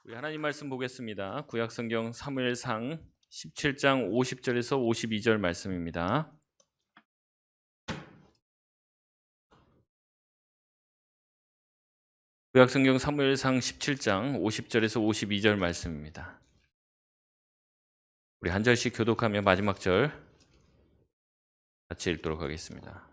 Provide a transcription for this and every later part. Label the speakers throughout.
Speaker 1: 우리 하나님 말씀 보겠습니다. 구약성경 사무엘상 17장 50절에서 52절 말씀입니다. 구약성경 사무엘상 17장 50절에서 52절 말씀입니다. 우리 한 절씩 교독하며 마지막 절 같이 읽도록 하겠습니다.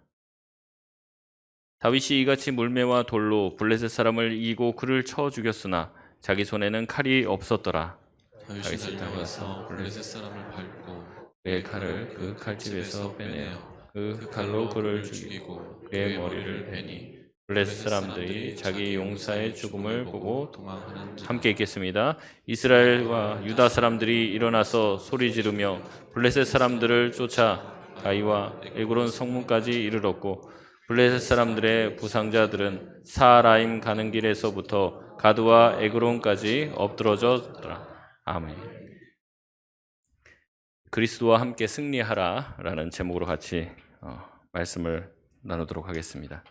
Speaker 1: 다윗이 이같이 물매와 돌로 블레셋 사람을 이기고 그를 쳐 죽였으나 자기 손에는 칼이 없었더라.
Speaker 2: 다윗이 달려가서 블레셋 사람을 밟고
Speaker 1: 그의 칼을 그 칼집에서 빼내어 그
Speaker 2: 칼로
Speaker 1: 칼로 그를 죽이고 그의 머리를 베니 블레셋 사람들이 자기 용사의 죽음을 보고
Speaker 2: 도망하는지라.
Speaker 1: 함께 읽겠습니다. 이스라엘과 유다 사람들이 일어나서 소리 지르며 블레셋 사람들을 쫓아 가이와 에그론 성문까지 이르렀고 블레셋 사람들의 부상자들은 사라임 가는 길에서부터 가드와 에그론까지 엎드러졌더라. 아멘. 그리스도와 함께 승리하라라는 제목으로 같이 말씀을 나누도록 하겠습니다.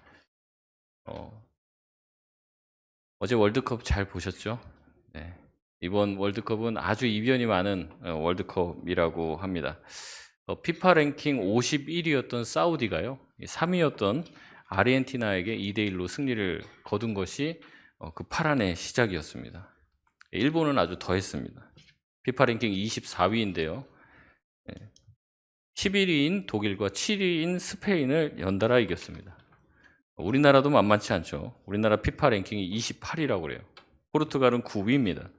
Speaker 1: 어제 월드컵 잘 보셨죠? 네. 이번 월드컵은 아주 이변이 많은 월드컵이라고 합니다. 피파 랭킹 51위였던 사우디가요, 3위였던 아르헨티나에게 2대1로 승리를 거둔 것이 그 파란의 시작이었습니다. 일본은 아주 더했습니다. 피파 랭킹 24위인데요. 11위인 독일과 7위인 스페인을 연달아 이겼습니다. 우리나라도 만만치 않죠. 우리나라 피파 랭킹이 28위라고 그래요. 포르투갈은 9위입니다.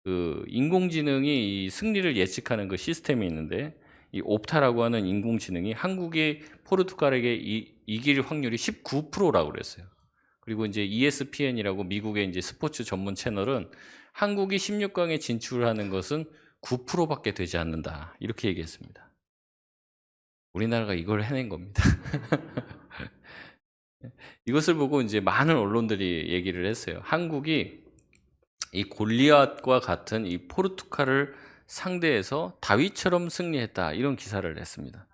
Speaker 1: 그 인공지능이 이 승리를 예측하는 그 시스템이 있는데, 이 옵타라고 하는 인공지능이 한국이 포르투갈에게 이길 확률이 19%라고 그랬어요. 그리고 이제 ESPN이라고 미국의 이제 스포츠 전문 채널은 한국이 16강에 진출하는 것은 9%밖에 되지 않는다, 이렇게 얘기했습니다. 우리나라가 이걸 해낸 겁니다. 이것을 보고 이제 많은 언론들이 얘기를 했어요. 한국이 이 골리앗과 같은 이 포르투갈을 상대해서 다윗처럼 승리했다, 이런 기사를 냈습니다.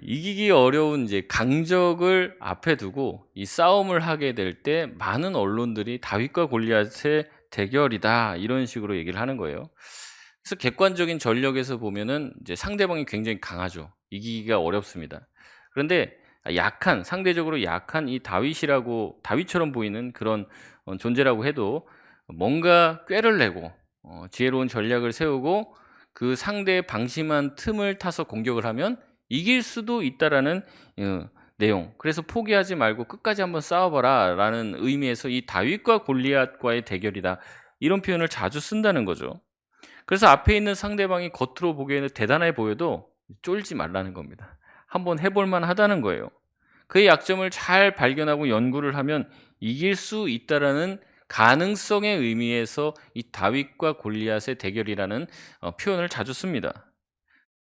Speaker 1: 이기기 어려운 이제 강적을 앞에 두고 이 싸움을 하게 될 때 많은 언론들이 다윗과 골리앗의 대결이다, 이런 식으로 얘기를 하는 거예요. 그래서 객관적인 전력에서 보면은 이제 상대방이 굉장히 강하죠. 이기기가 어렵습니다. 그런데 상대적으로 약한 이 다윗처럼 보이는 그런 존재라고 해도 뭔가 꾀를 내고 지혜로운 전략을 세우고 그 상대의 방심한 틈을 타서 공격을 하면 이길 수도 있다라는 내용. 그래서 포기하지 말고 끝까지 한번 싸워봐라 라는 의미에서 이 다윗과 골리앗과의 대결이다, 이런 표현을 자주 쓴다는 거죠. 그래서 앞에 있는 상대방이 겉으로 보기에는 대단해 보여도 쫄지 말라는 겁니다. 한번 해볼만 하다는 거예요. 그의 약점을 잘 발견하고 연구를 하면 이길 수 있다라는 가능성의 의미에서 이 다윗과 골리앗의 대결이라는 표현을 자주 씁니다.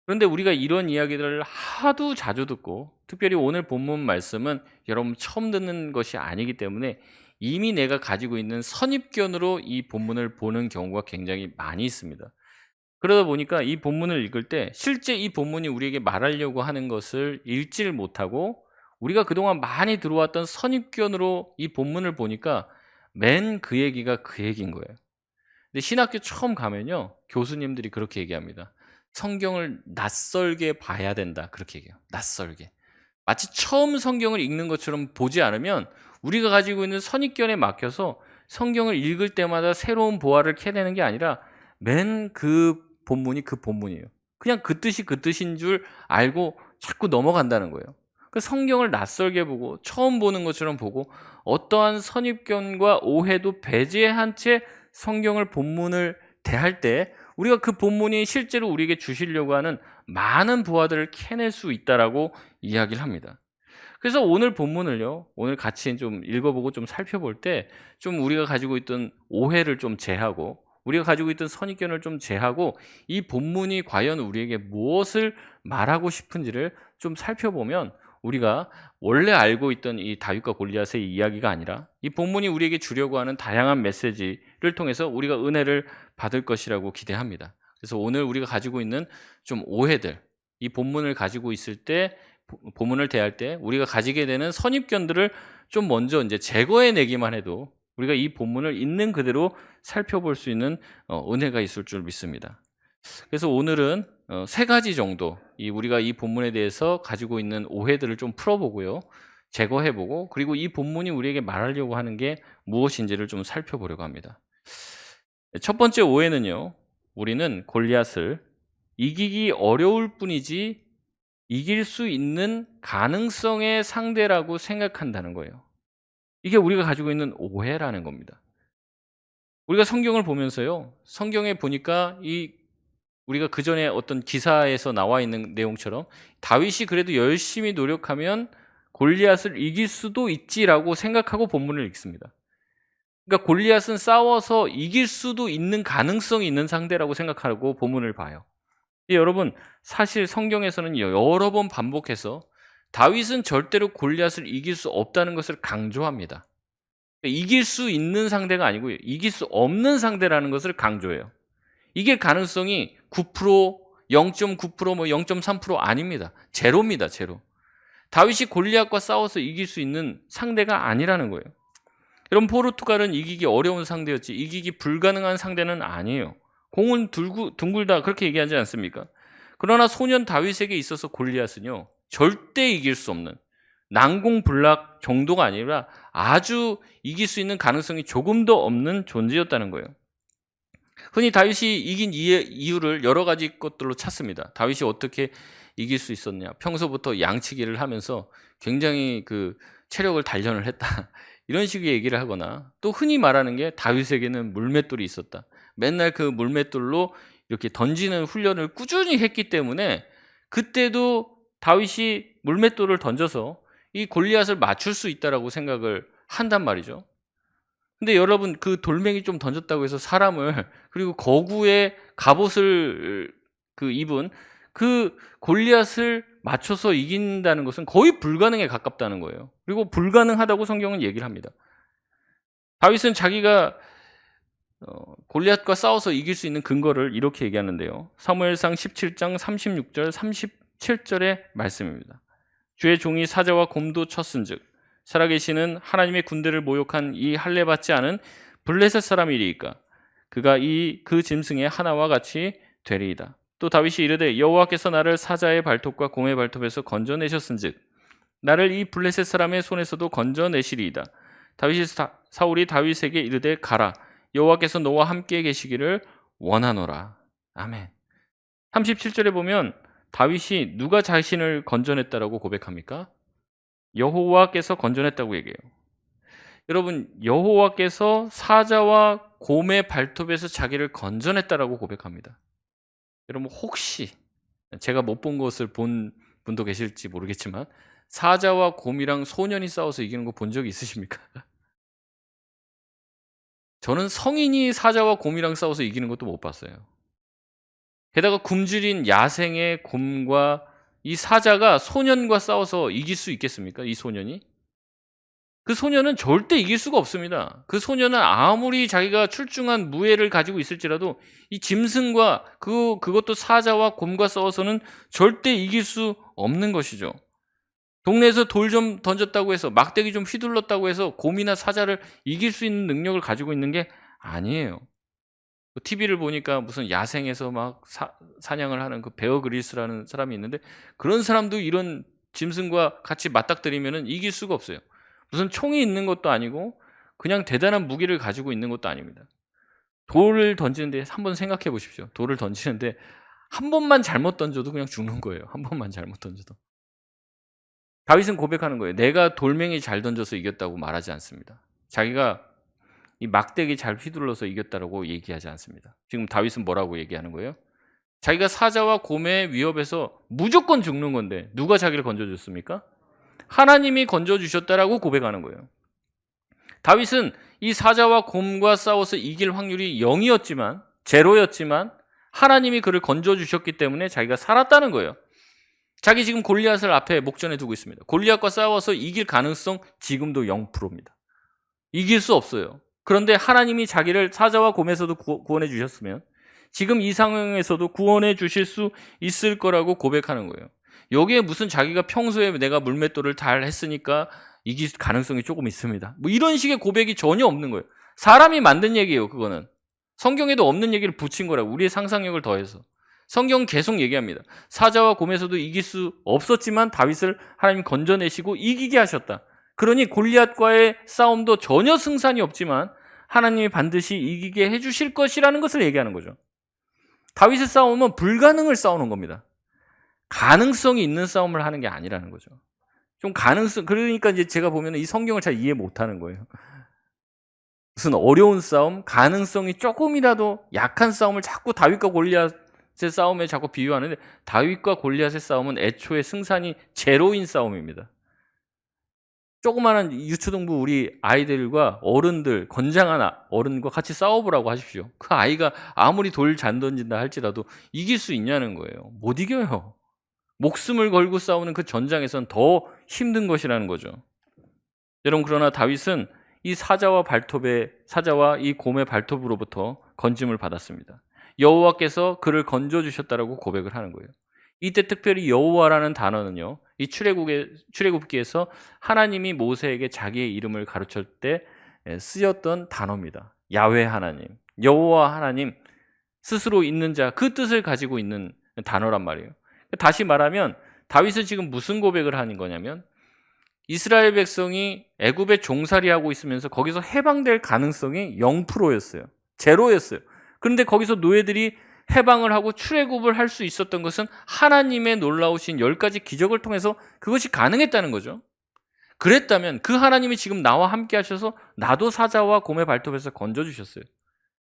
Speaker 1: 그런데 우리가 이런 이야기들을 하도 자주 듣고, 특별히 오늘 본문 말씀은 여러분 처음 듣는 것이 아니기 때문에 이미 내가 가지고 있는 선입견으로 이 본문을 보는 경우가 굉장히 많이 있습니다. 그러다 보니까 이 본문을 읽을 때 실제 이 본문이 우리에게 말하려고 하는 것을 읽지를 못하고, 우리가 그동안 많이 들어왔던 선입견으로 이 본문을 보니까 맨 그 얘기가 그 얘기인 거예요. 근데 신학교 처음 가면요, 교수님들이 그렇게 얘기합니다. 성경을 낯설게 봐야 된다, 그렇게 얘기해요. 낯설게. 마치 처음 성경을 읽는 것처럼 보지 않으면 우리가 가지고 있는 선입견에 막혀서 성경을 읽을 때마다 새로운 보화를 캐내는 게 아니라 맨 그 본문이 그 본문이에요. 그냥 그 뜻이 그 뜻인 줄 알고 자꾸 넘어간다는 거예요. 그 성경을 낯설게 보고 처음 보는 것처럼 보고 어떠한 선입견과 오해도 배제한 채 성경을 본문을 대할 때 우리가 그 본문이 실제로 우리에게 주시려고 하는 많은 부하들을 캐낼 수 있다라고 이야기를 합니다. 그래서 오늘 본문을요, 오늘 같이 좀 읽어보고 좀 살펴볼 때 좀 우리가 가지고 있던 오해를 좀 제하고 우리가 가지고 있던 선입견을 좀 제하고 이 본문이 과연 우리에게 무엇을 말하고 싶은지를 좀 살펴보면 우리가 원래 알고 있던 이 다윗과 골리앗의 이야기가 아니라 이 본문이 우리에게 주려고 하는 다양한 메시지를 통해서 우리가 은혜를 받을 것이라고 기대합니다. 그래서 오늘 우리가 가지고 있는 좀 오해들, 이 본문을 가지고 있을 때, 본문을 대할 때 우리가 가지게 되는 선입견들을 좀 먼저 이제 제거해 내기만 해도 우리가 이 본문을 있는 그대로 살펴볼 수 있는 은혜가 있을 줄 믿습니다. 그래서 오늘은 세 가지 정도 우리가 이 본문에 대해서 가지고 있는 오해들을 좀 풀어보고요. 제거해보고, 그리고 이 본문이 우리에게 말하려고 하는 게 무엇인지를 좀 살펴보려고 합니다. 첫 번째 오해는요, 우리는 골리앗을 이기기 어려울 뿐이지 이길 수 있는 가능성의 상대라고 생각한다는 거예요. 이게 우리가 가지고 있는 오해라는 겁니다. 우리가 성경을 보면서요, 성경에 보니까 우리가 그 전에 어떤 기사에서 나와 있는 내용처럼 다윗이 그래도 열심히 노력하면 골리앗을 이길 수도 있지라고 생각하고 본문을 읽습니다. 그러니까 골리앗은 싸워서 이길 수도 있는 가능성이 있는 상대라고 생각하고 본문을 봐요. 여러분, 사실 성경에서는 여러 번 반복해서 다윗은 절대로 골리앗을 이길 수 없다는 것을 강조합니다. 이길 수 있는 상대가 아니고요, 이길 수 없는 상대라는 것을 강조해요. 이게 가능성이 9%, 0.9%, 0.3% 아닙니다. 제로입니다, 제로. 다윗이 골리앗과 싸워서 이길 수 있는 상대가 아니라는 거예요. 여러분, 포르투갈은 이기기 어려운 상대였지 이기기 불가능한 상대는 아니에요. 공은 둥글다 그렇게 얘기하지 않습니까? 그러나 소년 다윗에게 있어서 골리앗은요, 절대 이길 수 없는 난공불락 정도가 아니라 아주 이길 수 있는 가능성이 조금도 없는 존재였다는 거예요. 흔히 다윗이 이긴 이유를 여러 가지 것들로 찾습니다. 다윗이 어떻게 이길 수 있었냐? 평소부터 양치기를 하면서 굉장히 체력을 단련을 했다. 이런 식의 얘기를 하거나, 또 흔히 말하는 게 다윗에게는 물맷돌이 있었다. 맨날 그 물맷돌로 이렇게 던지는 훈련을 꾸준히 했기 때문에 그때도 다윗이 물맷돌을 던져서 이 골리앗을 맞출 수 있다라고 생각을 한단 말이죠. 근데 여러분, 그 돌멩이 좀 던졌다고 해서 사람을, 그리고 거구의 갑옷을 입은 그 골리앗을 맞춰서 이긴다는 것은 거의 불가능에 가깝다는 거예요. 그리고 불가능하다고 성경은 얘기를 합니다. 다윗은 자기가 골리앗과 싸워서 이길 수 있는 근거를 이렇게 얘기하는데요. 사무엘상 17장 36절 37절의 말씀입니다. 주의 종이 사자와 곰도 쳤은즉 살아계시는 하나님의 군대를 모욕한 이 할례받지 않은 블레셋 사람이리이까 그가 그 짐승의 하나와 같이 되리이다. 또 다윗이 이르되 여호와께서 나를 사자의 발톱과 곰의 발톱에서 건져내셨은즉 나를 이 블레셋 사람의 손에서도 건져내시리이다. 사울이 다윗에게 이르되 가라, 여호와께서 너와 함께 계시기를 원하노라. 아멘. 37절에 보면 다윗이 누가 자신을 건져냈다라고 고백합니까? 여호와께서 건져냈다고 얘기해요. 여러분, 여호와께서 사자와 곰의 발톱에서 자기를 건져냈다라고 고백합니다. 여러분, 혹시 제가 못 본 것을 본 분도 계실지 모르겠지만 사자와 곰이랑 소년이 싸워서 이기는 거 본 적이 있으십니까? 저는 성인이 사자와 곰이랑 싸워서 이기는 것도 못 봤어요. 게다가 굶주린 야생의 곰과 이 사자가 소년과 싸워서 이길 수 있겠습니까? 이 소년이? 그 소년은 절대 이길 수가 없습니다. 그 소년은 아무리 자기가 출중한 무예를 가지고 있을지라도 이 짐승과 그것도 사자와 곰과 싸워서는 절대 이길 수 없는 것이죠. 동네에서 돌 좀 던졌다고 해서, 막대기 좀 휘둘렀다고 해서 곰이나 사자를 이길 수 있는 능력을 가지고 있는 게 아니에요. TV를 보니까 무슨 야생에서 막 사냥을 하는 그 베어 그릴스라는 사람이 있는데, 그런 사람도 이런 짐승과 같이 맞닥뜨리면 이길 수가 없어요. 무슨 총이 있는 것도 아니고 그냥 대단한 무기를 가지고 있는 것도 아닙니다. 돌을 던지는데 한번 생각해 보십시오. 돌을 던지는데 한 번만 잘못 던져도 그냥 죽는 거예요. 한 번만 잘못 던져도. 다윗은 고백하는 거예요. 내가 돌멩이 잘 던져서 이겼다고 말하지 않습니다. 자기가 이 막대기 잘 휘둘러서 이겼다라고 얘기하지 않습니다. 지금 다윗은 뭐라고 얘기하는 거예요? 자기가 사자와 곰의 위협에서 무조건 죽는 건데 누가 자기를 건져줬습니까? 하나님이 건져주셨다라고 고백하는 거예요. 다윗은 이 사자와 곰과 싸워서 이길 확률이 0이었지만, 제로였지만 하나님이 그를 건져주셨기 때문에 자기가 살았다는 거예요. 자기 지금 골리앗을 앞에 목전에 두고 있습니다. 골리앗과 싸워서 이길 가능성 지금도 0%입니다. 이길 수 없어요. 그런데 하나님이 자기를 사자와 곰에서도 구원해 주셨으면 지금 이 상황에서도 구원해 주실 수 있을 거라고 고백하는 거예요. 여기에 무슨 자기가 평소에 내가 물맷돌을 잘 했으니까 이길 가능성이 조금 있습니다. 뭐 이런 식의 고백이 전혀 없는 거예요. 사람이 만든 얘기예요. 그거는 성경에도 없는 얘기를 붙인 거라고, 우리의 상상력을 더해서. 성경은 계속 얘기합니다. 사자와 곰에서도 이길 수 없었지만 다윗을 하나님 건져내시고 이기게 하셨다. 그러니 골리앗과의 싸움도 전혀 승산이 없지만 하나님이 반드시 이기게 해주실 것이라는 것을 얘기하는 거죠. 다윗의 싸움은 불가능을 싸우는 겁니다. 가능성이 있는 싸움을 하는 게 아니라는 거죠. 좀 그러니까 이제 제가 보면 이 성경을 잘 이해 못 하는 거예요. 무슨 어려운 싸움, 가능성이 조금이라도 약한 싸움을 자꾸 다윗과 골리앗의 싸움에 자꾸 비유하는데, 다윗과 골리앗의 싸움은 애초에 승산이 제로인 싸움입니다. 조그마한 유초등부 우리 아이들과 어른들, 건장한 어른과 같이 싸워보라고 하십시오. 그 아이가 아무리 돌 잔 던진다 할지라도 이길 수 있냐는 거예요. 못 이겨요. 목숨을 걸고 싸우는 그 전장에선 더 힘든 것이라는 거죠. 여러분, 그러나 다윗은 이 사자와 이 곰의 발톱으로부터 건짐을 받았습니다. 여호와께서 그를 건져주셨다라고 고백을 하는 거예요. 이때 특별히 여호와라는 단어는요, 이 출애굽기에서 하나님이 모세에게 자기의 이름을 가르칠 때 쓰였던 단어입니다. 야훼 하나님, 여호와 하나님, 스스로 있는 자, 그 뜻을 가지고 있는 단어란 말이에요. 다시 말하면 다윗은 지금 무슨 고백을 하는 거냐면, 이스라엘 백성이 애굽에 종살이하고 있으면서 거기서 해방될 가능성이 0%였어요. 제로였어요. 그런데 거기서 노예들이 해방을 하고 출애굽을 할 수 있었던 것은 하나님의 놀라우신 10가지 기적을 통해서 그것이 가능했다는 거죠. 그랬다면 그 하나님이 지금 나와 함께 하셔서 나도 사자와 곰의 발톱에서 건져주셨어요.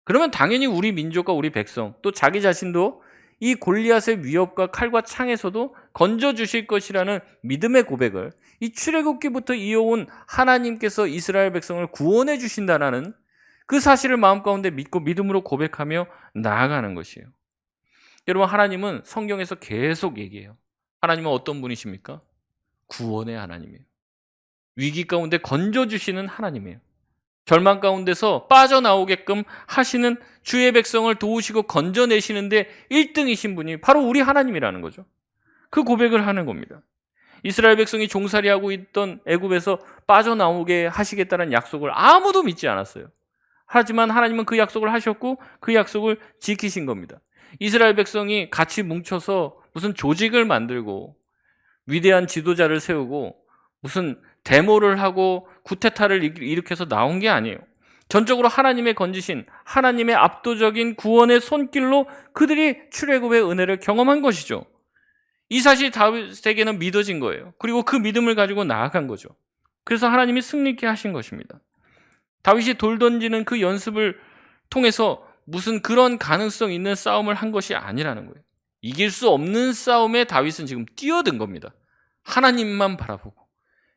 Speaker 1: 그러면 당연히 우리 민족과 우리 백성, 또 자기 자신도 이 골리앗의 위협과 칼과 창에서도 건져주실 것이라는 믿음의 고백을, 이 출애굽기부터 이어온 하나님께서 이스라엘 백성을 구원해 주신다는 그 사실을 마음 가운데 믿고 믿음으로 고백하며 나아가는 것이에요. 여러분, 하나님은 성경에서 계속 얘기해요. 하나님은 어떤 분이십니까? 구원의 하나님이에요. 위기 가운데 건져주시는 하나님이에요. 절망 가운데서 빠져나오게끔 하시는, 주의 백성을 도우시고 건져내시는데 1등이신 분이 바로 우리 하나님이라는 거죠. 그 고백을 하는 겁니다. 이스라엘 백성이 종살이하고 있던 애굽에서 빠져나오게 하시겠다는 약속을 아무도 믿지 않았어요. 하지만 하나님은 그 약속을 하셨고 그 약속을 지키신 겁니다. 이스라엘 백성이 같이 뭉쳐서 무슨 조직을 만들고 위대한 지도자를 세우고 무슨 데모를 하고 쿠데타를 일으켜서 나온 게 아니에요. 전적으로 하나님의 건지신, 하나님의 압도적인 구원의 손길로 그들이 출애굽의 은혜를 경험한 것이죠. 이 사실이 다윗에게는 믿어진 거예요. 그리고 그 믿음을 가지고 나아간 거죠. 그래서 하나님이 승리케 하신 것입니다. 다윗이 돌 던지는 그 연습을 통해서 무슨 그런 가능성 있는 싸움을 한 것이 아니라는 거예요. 이길 수 없는 싸움에 다윗은 지금 뛰어든 겁니다. 하나님만 바라보고.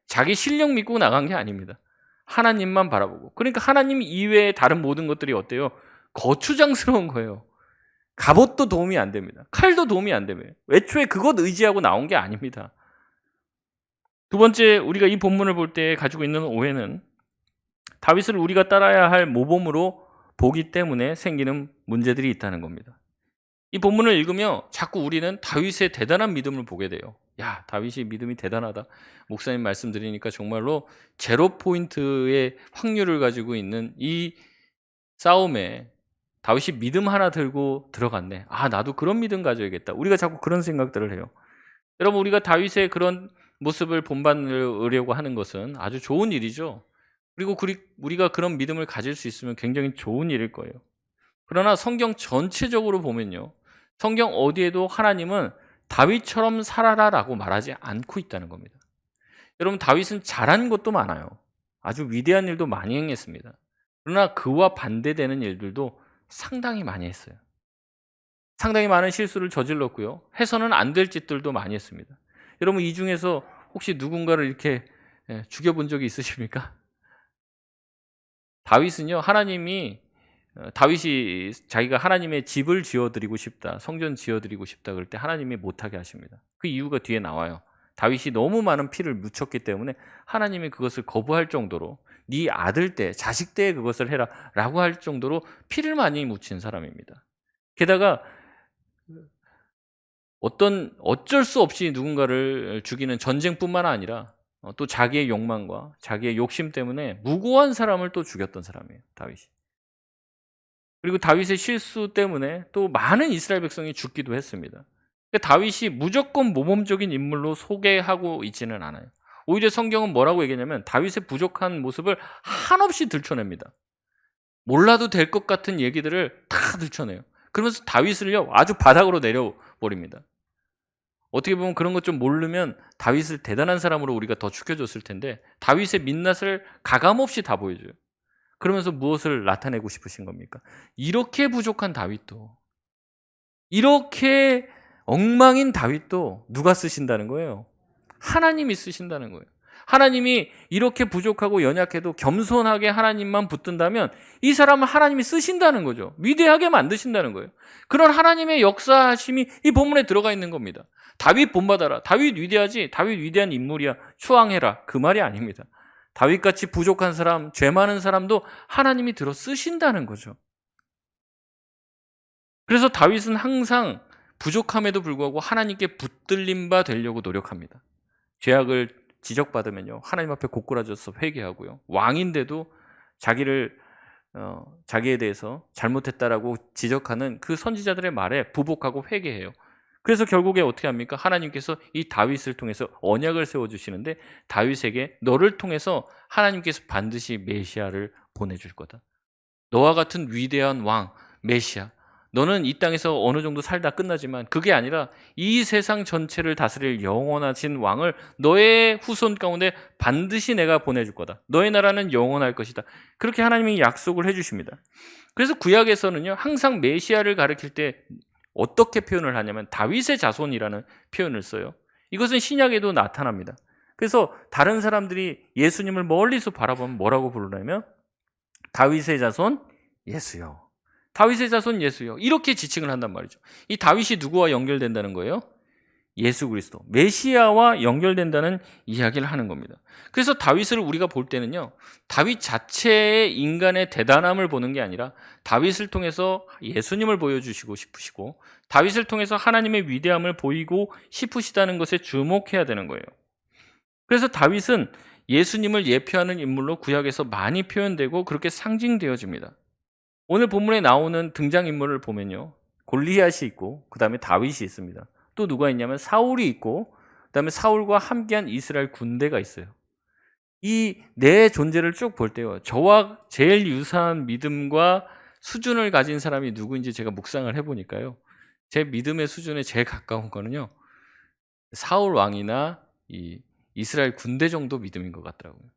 Speaker 1: 자기 실력 믿고 나간 게 아닙니다. 하나님만 바라보고. 그러니까 하나님 이외의 다른 모든 것들이 어때요? 거추장스러운 거예요. 갑옷도 도움이 안 됩니다. 칼도 도움이 안 됩니다. 애초에 그것 의지하고 나온 게 아닙니다. 두 번째, 우리가 이 본문을 볼 때 가지고 있는 오해는 다윗을 우리가 따라야 할 모범으로 보기 때문에 생기는 문제들이 있다는 겁니다. 이 본문을 읽으며 자꾸 우리는 다윗의 대단한 믿음을 보게 돼요. 야, 다윗이 믿음이 대단하다. 목사님 말씀 드리니까 정말로 제로 포인트의 확률을 가지고 있는 이 싸움에 다윗이 믿음 하나 들고 들어갔네. 아, 나도 그런 믿음 가져야겠다. 우리가 자꾸 그런 생각들을 해요. 여러분, 우리가 다윗의 그런 모습을 본받으려고 하는 것은 아주 좋은 일이죠. 그리고 우리가 그런 믿음을 가질 수 있으면 굉장히 좋은 일일 거예요. 그러나 성경 전체적으로 보면요, 성경 어디에도 하나님은 다윗처럼 살아라라고 말하지 않고 있다는 겁니다. 여러분, 다윗은 잘한 것도 많아요. 아주 위대한 일도 많이 행했습니다. 그러나 그와 반대되는 일들도 상당히 많이 했어요. 상당히 많은 실수를 저질렀고요. 해서는 안 될 짓들도 많이 했습니다. 여러분, 이 중에서 혹시 누군가를 이렇게 죽여본 적이 있으십니까? 다윗이 자기가 하나님의 집을 지어드리고 싶다, 성전 지어드리고 싶다 그럴 때 하나님이 못하게 하십니다. 그 이유가 뒤에 나와요. 다윗이 너무 많은 피를 묻혔기 때문에 하나님이 그것을 거부할 정도로, 네 아들 때, 자식 때에 그것을 해라 라고 할 정도로 피를 많이 묻힌 사람입니다. 게다가 어쩔 수 없이 누군가를 죽이는 전쟁뿐만 아니라 또 자기의 욕망과 자기의 욕심 때문에 무고한 사람을 또 죽였던 사람이에요, 다윗이. 그리고 다윗의 실수 때문에 또 많은 이스라엘 백성이 죽기도 했습니다. 그러니까 다윗이 무조건 모범적인 인물로 소개하고 있지는 않아요. 오히려 성경은 뭐라고 얘기하냐면 다윗의 부족한 모습을 한없이 들춰냅니다. 몰라도 될 것 같은 얘기들을 다 들춰내요. 그러면서 다윗을요 아주 바닥으로 내려버립니다. 어떻게 보면 그런 것 좀 모르면 다윗을 대단한 사람으로 우리가 더 추켜줬을 텐데 다윗의 민낯을 가감없이 다 보여줘요. 그러면서 무엇을 나타내고 싶으신 겁니까? 이렇게 부족한 다윗도, 이렇게 엉망인 다윗도 누가 쓰신다는 거예요? 하나님이 쓰신다는 거예요. 하나님이 이렇게 부족하고 연약해도 겸손하게 하나님만 붙든다면 이 사람을 하나님이 쓰신다는 거죠. 위대하게 만드신다는 거예요. 그런 하나님의 역사하심이 이 본문에 들어가 있는 겁니다. 다윗 본받아라. 다윗 위대하지. 다윗 위대한 인물이야. 추앙해라. 그 말이 아닙니다. 다윗같이 부족한 사람, 죄 많은 사람도 하나님이 들어 쓰신다는 거죠. 그래서 다윗은 항상 부족함에도 불구하고 하나님께 붙들림 바 되려고 노력합니다. 죄악을 지적받으면요 하나님 앞에 고꾸라져서 회개하고요, 왕인데도 자기에 대해서 잘못했다라고 지적하는 그 선지자들의 말에 부복하고 회개해요. 그래서 결국에 어떻게 합니까? 하나님께서 이 다윗을 통해서 언약을 세워주시는데 다윗에게 너를 통해서 하나님께서 반드시 메시아를 보내줄 거다. 너와 같은 위대한 왕 메시아, 너는 이 땅에서 어느 정도 살다 끝나지만 그게 아니라 이 세상 전체를 다스릴 영원하신 왕을 너의 후손 가운데 반드시 내가 보내줄 거다. 너의 나라는 영원할 것이다. 그렇게 하나님이 약속을 해주십니다. 그래서 구약에서는요 항상 메시아를 가리킬 때 어떻게 표현을 하냐면 다윗의 자손이라는 표현을 써요. 이것은 신약에도 나타납니다. 그래서 다른 사람들이 예수님을 멀리서 바라보면 뭐라고 부르냐면 다윗의 자손 예수요. 다윗의 자손 예수요. 이렇게 지칭을 한단 말이죠. 이 다윗이 누구와 연결된다는 거예요? 예수 그리스도, 메시아와 연결된다는 이야기를 하는 겁니다. 그래서 다윗을 우리가 볼 때는요 다윗 자체의 인간의 대단함을 보는 게 아니라 다윗을 통해서 예수님을 보여주시고 싶으시고 다윗을 통해서 하나님의 위대함을 보이고 싶으시다는 것에 주목해야 되는 거예요. 그래서 다윗은 예수님을 예표하는 인물로 구약에서 많이 표현되고 그렇게 상징되어집니다. 오늘 본문에 나오는 등장인물을 보면요 골리앗이 있고 그 다음에 다윗이 있습니다. 또 누가 있냐면 사울이 있고 그 다음에 사울과 함께한 이스라엘 군대가 있어요. 이 네 존재를 쭉 볼 때요 저와 제일 유사한 믿음과 수준을 가진 사람이 누구인지 제가 묵상을 해보니까요 제 믿음의 수준에 제일 가까운 거는요 사울 왕이나 이 이스라엘 군대 정도 믿음인 것 같더라고요.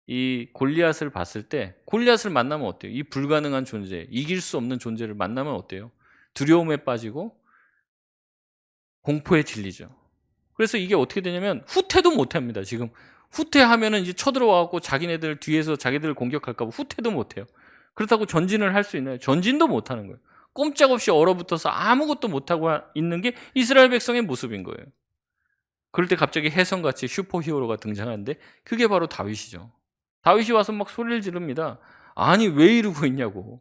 Speaker 1: 이 골리앗을 봤을 때 골리앗을 만나면 어때요? 이 불가능한 존재, 이길 수 없는 존재를 만나면 어때요? 두려움에 빠지고 공포에 질리죠. 그래서 이게 어떻게 되냐면 후퇴도 못 합니다. 지금 후퇴하면은 이제 쳐들어와갖고 자기네들 뒤에서 자기들을 공격할까 봐 후퇴도 못 해요. 그렇다고 전진을 할 수 있나요? 전진도 못 하는 거예요. 꼼짝없이 얼어붙어서 아무것도 못 하고 있는 게 이스라엘 백성의 모습인 거예요. 그럴 때 갑자기 혜성같이 슈퍼히어로가 등장하는데 그게 바로 다윗이죠. 다윗이 와서 막 소리를 지릅니다. 아니 왜 이러고 있냐고,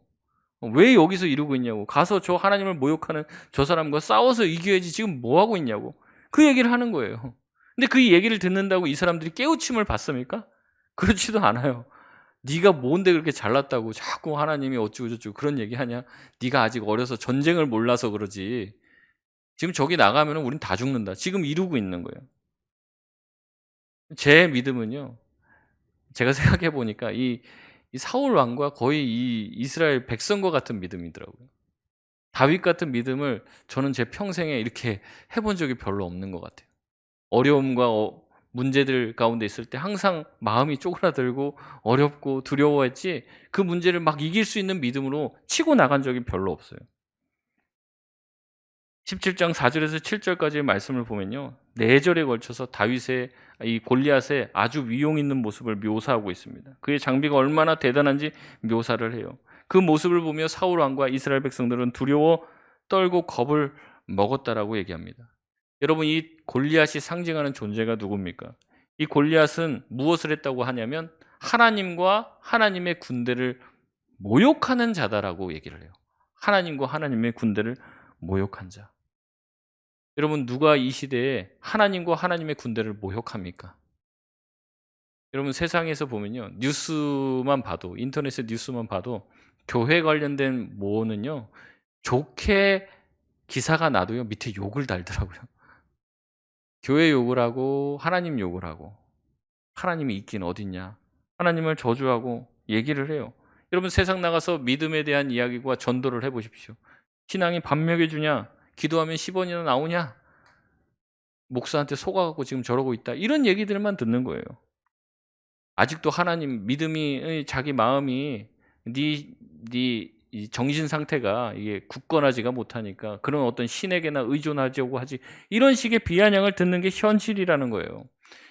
Speaker 1: 왜 여기서 이러고 있냐고, 가서 저 하나님을 모욕하는 저 사람과 싸워서 이겨야지 지금 뭐하고 있냐고 그 얘기를 하는 거예요. 근데 그 얘기를 듣는다고 이 사람들이 깨우침을 받습니까? 그렇지도 않아요. 네가 뭔데 그렇게 잘났다고 자꾸 하나님이 어쩌고 저쩌고 그런 얘기하냐, 네가 아직 어려서 전쟁을 몰라서 그러지 지금 저기 나가면 우린 다 죽는다 지금 이러고 있는 거예요. 제 믿음은요 제가 생각해 보니까 이 사울 왕과 거의 이 이스라엘 백성과 같은 믿음이더라고요. 다윗 같은 믿음을 저는 제 평생에 이렇게 해본 적이 별로 없는 것 같아요. 어려움과 문제들 가운데 있을 때 항상 마음이 쪼그라들고 어렵고 두려워했지 그 문제를 막 이길 수 있는 믿음으로 치고 나간 적이 별로 없어요. 17장 4절에서 7절까지의 말씀을 보면요 4절에 걸쳐서 다윗의 이 골리앗의 아주 위용 있는 모습을 묘사하고 있습니다. 그의 장비가 얼마나 대단한지 묘사를 해요. 그 모습을 보며 사울 왕과 이스라엘 백성들은 두려워 떨고 겁을 먹었다라고 얘기합니다. 여러분 이 골리앗이 상징하는 존재가 누굽니까? 이 골리앗은 무엇을 했다고 하냐면 하나님과 하나님의 군대를 모욕하는 자다라고 얘기를 해요. 하나님과 하나님의 군대를 모욕한 자. 여러분 누가 이 시대에 하나님과 하나님의 군대를 모욕합니까? 여러분 세상에서 보면요. 뉴스만 봐도 인터넷의 뉴스만 봐도 교회 관련된 뭐는요. 좋게 기사가 나도요. 밑에 욕을 달더라고요. 교회 욕을 하고 하나님 욕을 하고 하나님이 있긴 어딨냐. 하나님을 저주하고 얘기를 해요. 여러분 세상 나가서 믿음에 대한 이야기와 전도를 해 보십시오. 신앙이 밥 먹여주냐? 기도하면 10원이나 나오냐? 목사한테 속아갖고 지금 저러고 있다. 이런 얘기들만 듣는 거예요. 아직도 하나님 믿음이 자기 마음이 이 정신 상태가 이게 굳건하지가 못하니까 그런 어떤 신에게나 의존하려고 하지 이런 식의 비아냥을 듣는 게 현실이라는 거예요.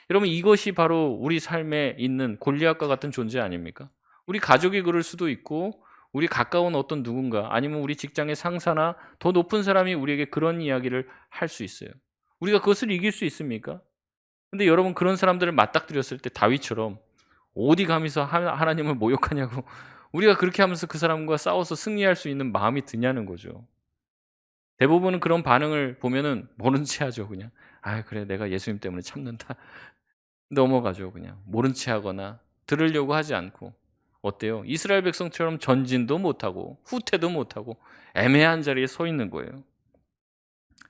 Speaker 1: 여러분 이것이 바로 우리 삶에 있는 골리앗과 같은 존재 아닙니까? 우리 가족이 그럴 수도 있고 우리 가까운 어떤 누군가 아니면 우리 직장의 상사나 더 높은 사람이 우리에게 그런 이야기를 할 수 있어요. 우리가 그것을 이길 수 있습니까? 근데 여러분 그런 사람들을 맞닥뜨렸을 때 다윗처럼 어디 가면서 하나님을 모욕하냐고 우리가 그렇게 하면서 그 사람과 싸워서 승리할 수 있는 마음이 드냐는 거죠. 대부분은 그런 반응을 보면은 모른 채 하죠. 그냥 아 그래 내가 예수님 때문에 참는다 넘어가죠. 그냥 모른 채 하거나 들으려고 하지 않고 어때요? 이스라엘 백성처럼 전진도 못하고 후퇴도 못하고 애매한 자리에 서 있는 거예요.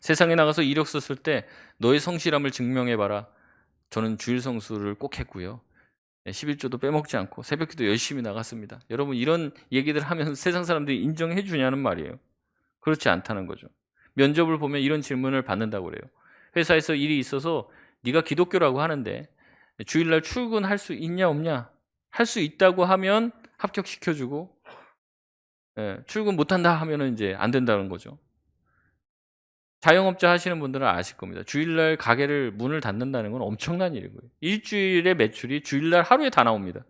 Speaker 1: 세상에 나가서 이력 썼을 때 너의 성실함을 증명해봐라. 저는 주일 성수를 꼭 했고요. 11조도 빼먹지 않고 새벽기도 열심히 나갔습니다. 여러분 이런 얘기들 하면 세상 사람들이 인정해 주냐는 말이에요. 그렇지 않다는 거죠. 면접을 보면 이런 질문을 받는다고 그래요. 회사에서 일이 있어서 네가 기독교라고 하는데 주일날 출근할 수 있냐 없냐? 할 수 있다고 하면 합격시켜주고 출근 못한다 하면은 이제 안 된다는 거죠. 자영업자 하시는 분들은 아실 겁니다. 주일날 가게를 문을 닫는다는 건 엄청난 일이고요. 일주일의 매출이 주일날 하루에 다 나옵니다.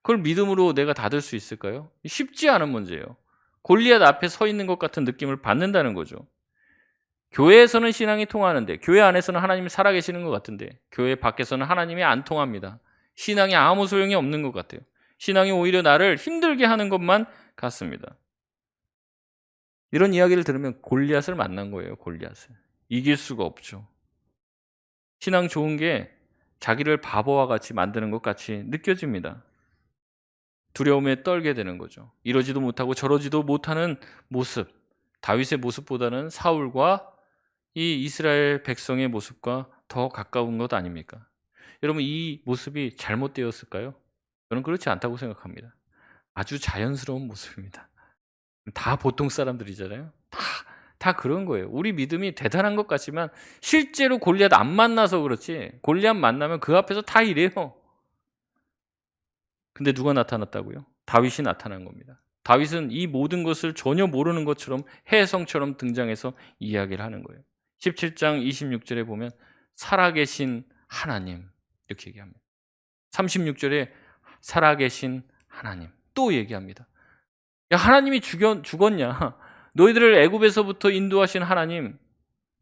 Speaker 1: 그걸 믿음으로 내가 닫을 수 있을까요? 쉽지 않은 문제예요. 골리앗 앞에 서 있는 것 같은 느낌을 받는다는 거죠. 교회에서는 신앙이 통하는데 교회 안에서는 하나님이 살아계시는 것 같은데 교회 밖에서는 하나님이 안 통합니다. 신앙이 아무 소용이 없는 것 같아요. 신앙이 오히려 나를 힘들게 하는 것만 같습니다. 이런 이야기를 들으면 골리앗을 만난 거예요. 골리앗을. 이길 수가 없죠. 신앙 좋은 게 자기를 바보와 같이 만드는 것 같이 느껴집니다. 두려움에 떨게 되는 거죠. 이러지도 못하고 저러지도 못하는 모습. 다윗의 모습보다는 사울과 이 이스라엘 백성의 모습과 더 가까운 것 아닙니까? 여러분 이 모습이 잘못되었을까요? 저는 그렇지 않다고 생각합니다. 아주 자연스러운 모습입니다. 다 보통 사람들이잖아요. 다 그런 거예요. 우리 믿음이 대단한 것 같지만 실제로 골리앗 안 만나서 그렇지 골리앗 만나면 그 앞에서 다 이래요. 근데 누가 나타났다고요? 다윗이 나타난 겁니다. 다윗은 이 모든 것을 전혀 모르는 것처럼 혜성처럼 등장해서 이야기를 하는 거예요. 17장 26절에 보면 살아계신 하나님 이렇게 얘기합니다. 36절에 살아계신 하나님 또 얘기합니다. 야, 하나님이 죽었냐? 너희들을 애굽에서부터 인도하신 하나님,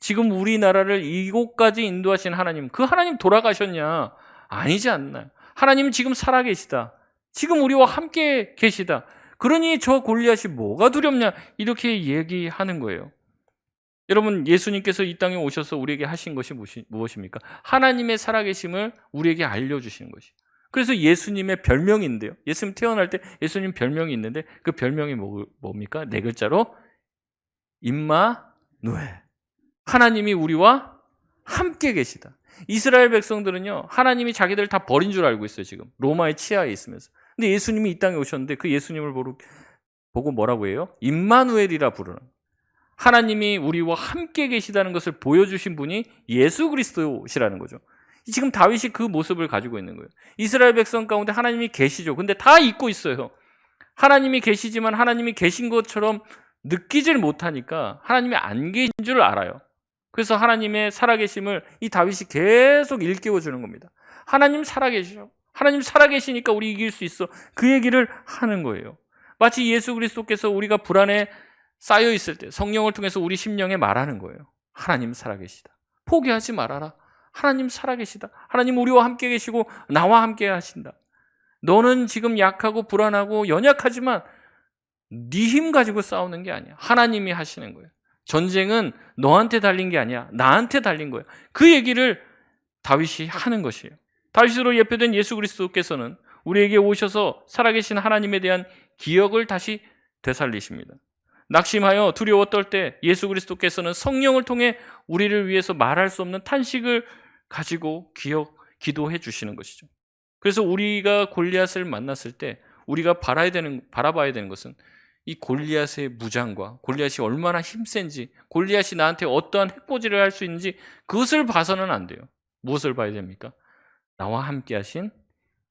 Speaker 1: 지금 우리나라를 이곳까지 인도하신 하나님, 그 하나님 돌아가셨냐? 아니지 않나요? 하나님은 지금 살아계시다. 지금 우리와 함께 계시다. 그러니 저 골리앗이 뭐가 두렵냐? 이렇게 얘기하는 거예요. 여러분, 예수님께서 이 땅에 오셔서 우리에게 하신 것이 무엇입니까? 하나님의 살아계심을 우리에게 알려주시는 것이에요. 그래서 예수님의 별명인데요. 예수님 태어날 때 예수님 별명이 있는데 그 별명이 뭡니까? 네 글자로 임마누엘. 하나님이 우리와 함께 계시다. 이스라엘 백성들은요. 하나님이 자기들 다 버린 줄 알고 있어요. 지금 로마의 치하에 있으면서. 근데 예수님이 이 땅에 오셨는데 그 예수님을 보고 뭐라고 해요? 임마누엘이라 부르는. 하나님이 우리와 함께 계시다는 것을 보여주신 분이 예수 그리스도시라는 거죠. 지금 다윗이 그 모습을 가지고 있는 거예요. 이스라엘 백성 가운데 하나님이 계시죠. 근데 다 잊고 있어요. 하나님이 계시지만 하나님이 계신 것처럼 느끼질 못하니까 하나님이 안 계신 줄 알아요. 그래서 하나님의 살아계심을 이 다윗이 계속 일깨워 주는 겁니다. 하나님 살아계시죠. 하나님 살아계시니까 우리 이길 수 있어. 그 얘기를 하는 거예요. 마치 예수 그리스도께서 우리가 불안에 쌓여 있을 때 성령을 통해서 우리 심령에 말하는 거예요. 하나님 살아계시다. 포기하지 말아라. 하나님 살아계시다. 하나님 우리와 함께 계시고 나와 함께 하신다. 너는 지금 약하고 불안하고 연약하지만 네 힘 가지고 싸우는 게 아니야. 하나님이 하시는 거예요. 전쟁은 너한테 달린 게 아니야. 나한테 달린 거예요. 그 얘기를 다윗이 하는 것이에요. 다윗으로 예표된 예수 그리스도께서는 우리에게 오셔서 살아계신 하나님에 대한 기억을 다시 되살리십니다. 낙심하여 두려워 떨 때 예수 그리스도께서는 성령을 통해 우리를 위해서 말할 수 없는 탄식을 가지고 기도해 주시는 것이죠. 그래서 우리가 골리앗을 만났을 때 우리가 바라봐야 되는 것은 이 골리앗의 무장과 골리앗이 얼마나 힘센지, 골리앗이 나한테 어떠한 해코지를 할 수 있는지 그것을 봐서는 안 돼요. 무엇을 봐야 됩니까? 나와 함께 하신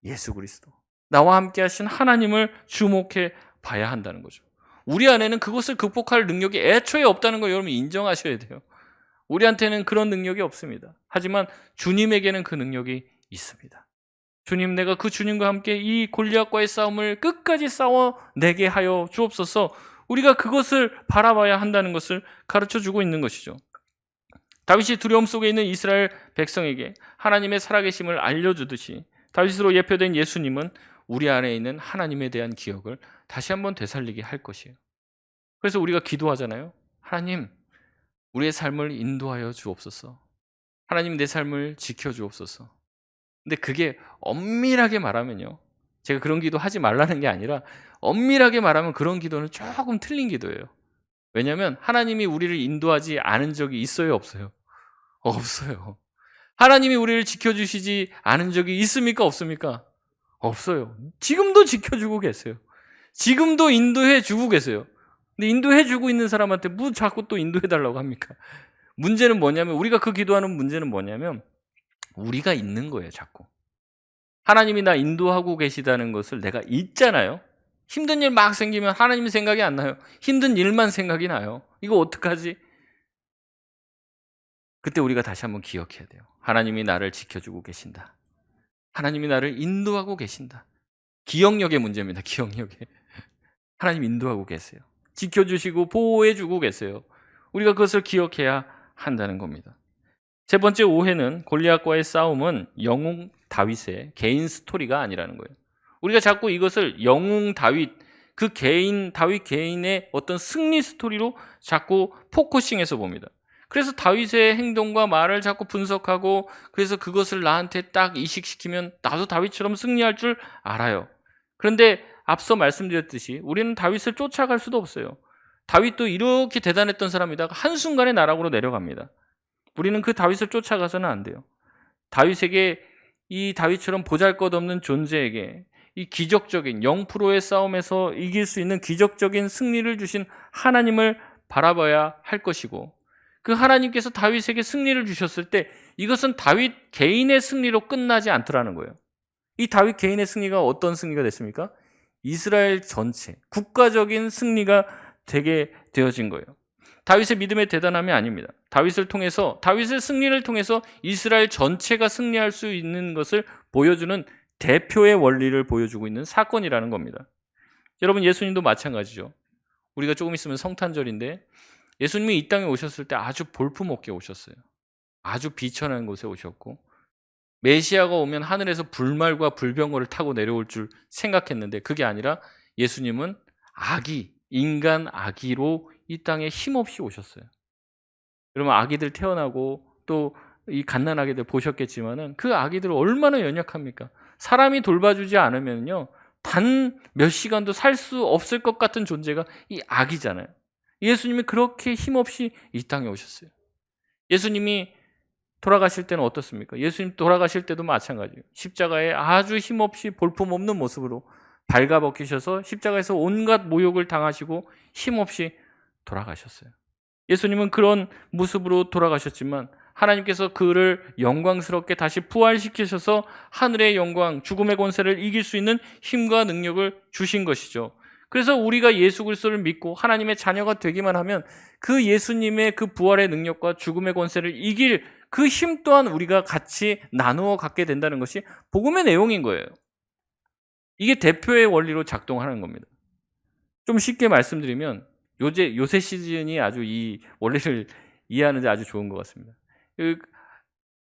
Speaker 1: 예수 그리스도, 나와 함께 하신 하나님을 주목해 봐야 한다는 거죠. 우리 안에는 그것을 극복할 능력이 애초에 없다는 걸 여러분 인정하셔야 돼요. 우리한테는 그런 능력이 없습니다. 하지만 주님에게는 그 능력이 있습니다. 주님, 내가 그 주님과 함께 이 골리앗과의 싸움을 끝까지 싸워내게 하여 주옵소서. 우리가 그것을 바라봐야 한다는 것을 가르쳐주고 있는 것이죠. 다윗이 두려움 속에 있는 이스라엘 백성에게 하나님의 살아계심을 알려주듯이 다윗으로 예표된 예수님은 우리 안에 있는 하나님에 대한 기억을 다시 한번 되살리게 할 것이에요. 그래서 우리가 기도하잖아요. 하나님, 우리의 삶을 인도하여 주옵소서. 하나님, 내 삶을 지켜주옵소서. 근데 그게 엄밀하게 말하면요, 제가 그런 기도 하지 말라는 게 아니라 엄밀하게 말하면 그런 기도는 조금 틀린 기도예요. 왜냐하면 하나님이 우리를 인도하지 않은 적이 있어요, 없어요? 없어요. 하나님이 우리를 지켜주시지 않은 적이 있습니까, 없습니까? 없어요. 지금도 지켜주고 계세요. 지금도 인도해 주고 계세요. 근데 인도해 주고 있는 사람한테 뭐 자꾸 또 인도해 달라고 합니까? 문제는 뭐냐면, 우리가 그 기도하는 문제는 뭐냐면 우리가 있는 거예요, 자꾸. 하나님이 나 인도하고 계시다는 것을 내가 잊잖아요. 힘든 일 막 생기면 하나님 생각이 안 나요. 힘든 일만 생각이 나요. 이거 어떡하지? 그때 우리가 다시 한번 기억해야 돼요. 하나님이 나를 지켜주고 계신다. 하나님이 나를 인도하고 계신다. 기억력의 문제입니다. 기억력에. 하나님 인도하고 계세요. 지켜주시고 보호해주고 계세요. 우리가 그것을 기억해야 한다는 겁니다. 세 번째 오해는 골리앗과의 싸움은 영웅 다윗의 개인 스토리가 아니라는 거예요. 우리가 자꾸 이것을 영웅 다윗, 그 개인, 다윗 개인의 어떤 승리 스토리로 자꾸 포커싱해서 봅니다. 그래서 다윗의 행동과 말을 자꾸 분석하고, 그래서 그것을 나한테 딱 이식시키면 나도 다윗처럼 승리할 줄 알아요. 그런데 앞서 말씀드렸듯이 우리는 다윗을 쫓아갈 수도 없어요. 다윗도 이렇게 대단했던 사람이다가 한순간에 나락으로 내려갑니다. 우리는 그 다윗을 쫓아가서는 안 돼요. 다윗에게, 이 다윗처럼 보잘것없는 존재에게 이 기적적인 0%의 싸움에서 이길 수 있는 기적적인 승리를 주신 하나님을 바라봐야 할 것이고, 그 하나님께서 다윗에게 승리를 주셨을 때 이것은 다윗 개인의 승리로 끝나지 않더라는 거예요. 이 다윗 개인의 승리가 어떤 승리가 됐습니까? 이스라엘 전체, 국가적인 승리가 되게 되어진 거예요. 다윗의 믿음의 대단함이 아닙니다. 다윗의 승리를 통해서 이스라엘 전체가 승리할 수 있는 것을 보여주는 대표의 원리를 보여주고 있는 사건이라는 겁니다. 여러분, 예수님도 마찬가지죠. 우리가 조금 있으면 성탄절인데 예수님이 이 땅에 오셨을 때 아주 볼품없게 오셨어요. 아주 비천한 곳에 오셨고, 메시아가 오면 하늘에서 불말과 불병거를 타고 내려올 줄 생각했는데 그게 아니라 예수님은 인간 아기로 이 땅에 힘없이 오셨어요. 여러분, 아기들 태어나고 또 이 갓난아기들 보셨겠지만은 그 아기들 얼마나 연약합니까? 사람이 돌봐주지 않으면요, 단 몇 시간도 살 수 없을 것 같은 존재가 이 아기잖아요. 예수님이 그렇게 힘없이 이 땅에 오셨어요. 예수님이 돌아가실 때는 어떻습니까? 예수님 돌아가실 때도 마찬가지예요. 십자가에 아주 힘없이 볼품없는 모습으로 발가벗기셔서 십자가에서 온갖 모욕을 당하시고 힘없이 돌아가셨어요. 예수님은 그런 모습으로 돌아가셨지만 하나님께서 그를 영광스럽게 다시 부활시키셔서 하늘의 영광, 죽음의 권세를 이길 수 있는 힘과 능력을 주신 것이죠. 그래서 우리가 예수 그리스도를 믿고 하나님의 자녀가 되기만 하면 그 예수님의 그 부활의 능력과 죽음의 권세를 이길 그 힘 또한 우리가 같이 나누어 갖게 된다는 것이 복음의 내용인 거예요. 이게 대표의 원리로 작동하는 겁니다. 좀 쉽게 말씀드리면 요새 시즌이 아주 이 원리를 이해하는 데 아주 좋은 것 같습니다.